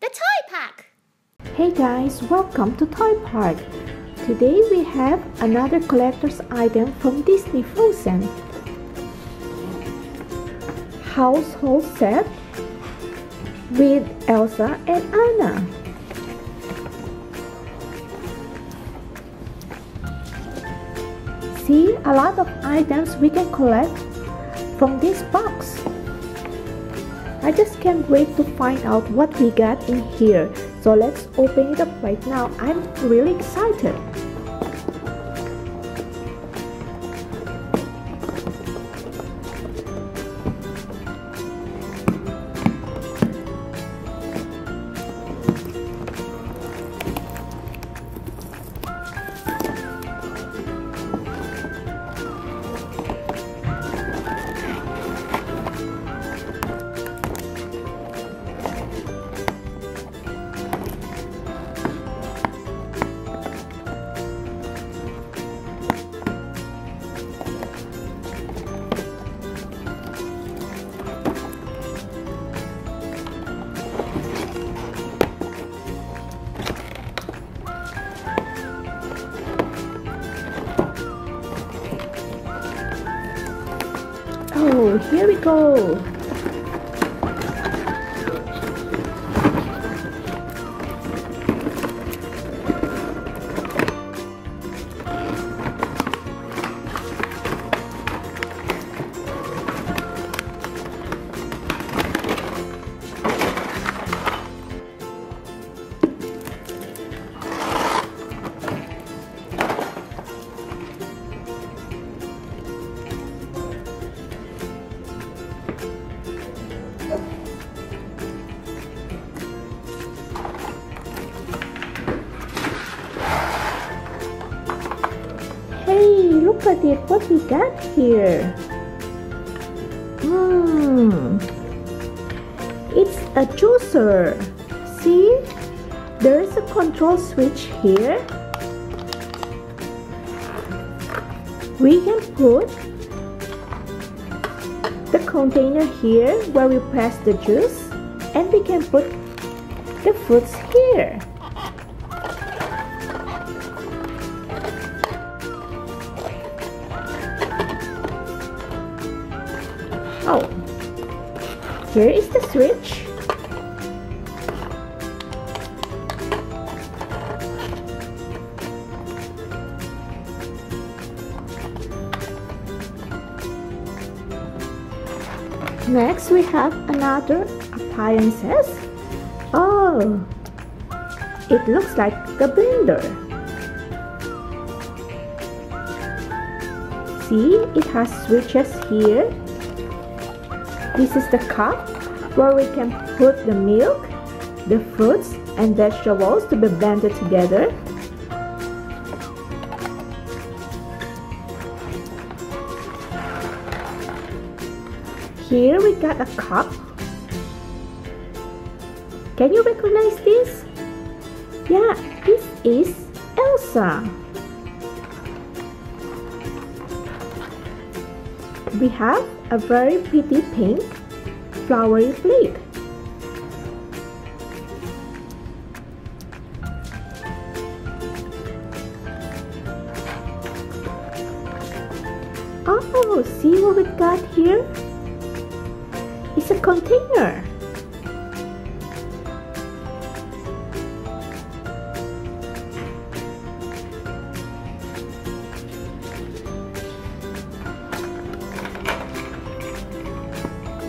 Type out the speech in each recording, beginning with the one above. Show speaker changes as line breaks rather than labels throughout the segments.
the toy pack!
Hey guys, welcome to Toy Park. Today we have another collector's item from Disney Frozen. Household set with Elsa and Anna. See, a lot of items we can collect from this box. I just can't wait to find out what we got in here. So let's open it up right now. I'm really excited. Oh, here we go. Hey, look at it, what we got here. It's a juicer. See, there is a control switch here. We can put the container here where we press the juice, and we can put the fruits here. Oh, here is the switch. Next, we have another appliances. Oh, it looks like the blender. See, it has switches here. This is the cup where we can put the milk, the fruits and vegetables to be blended together. Here we got a cup. Can you recognize this? Yeah, this is Elsa. We have a very pretty pink flowery plate. Oh, see what we got here? It's a container.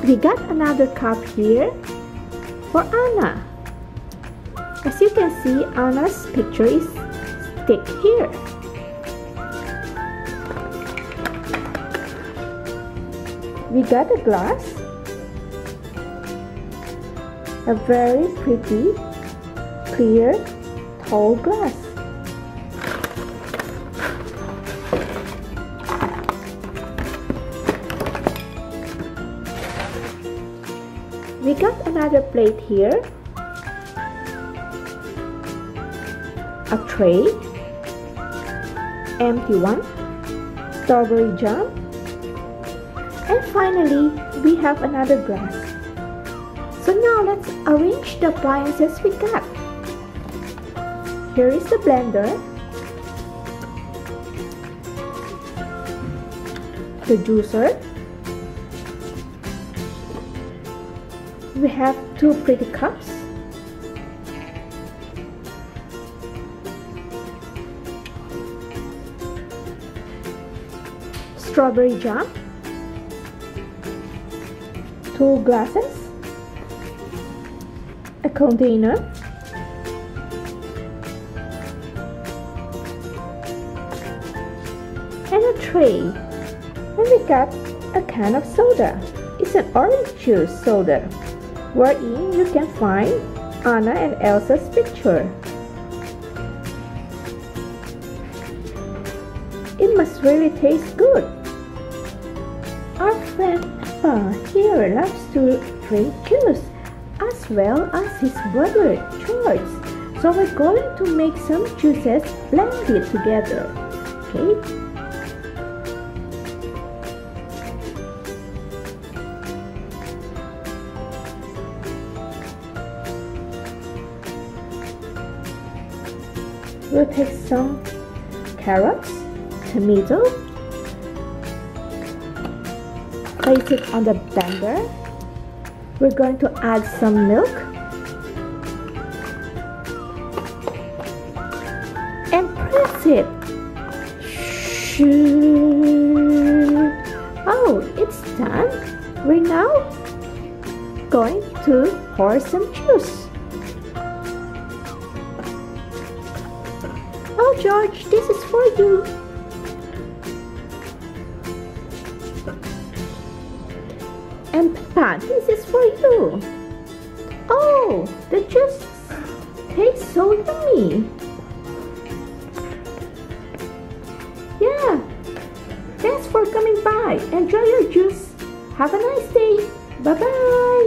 We got another cup here for Anna. As you can see, Anna's picture is stick here. We got a glass, a very pretty, clear, tall glass. We got another plate here, a tray, empty one, strawberry jam, and finally we have another glass. So So now let's arrange the appliances we got. Here is the blender, the juicer. We have 2 pretty cups. Strawberry jam, 2 glasses, a container, and a tray. And we got a can of soda. It's an orange juice soda, wherein you can find Anna and Elsa's picture. It must really taste good. Our friend Papa here loves to drink juice as well as his brother George. So we're going to make some juices blended together. Okay? We'll take some carrots, tomato, place it on the blender. We're going to add some milk and press it. Oh, it's done. We're now going to pour some juice. Oh, George, this is for you. And Papa, this is for you. Oh, the juice tastes so yummy. Yeah, thanks for coming by. Enjoy your juice. Have a nice day. Bye-bye.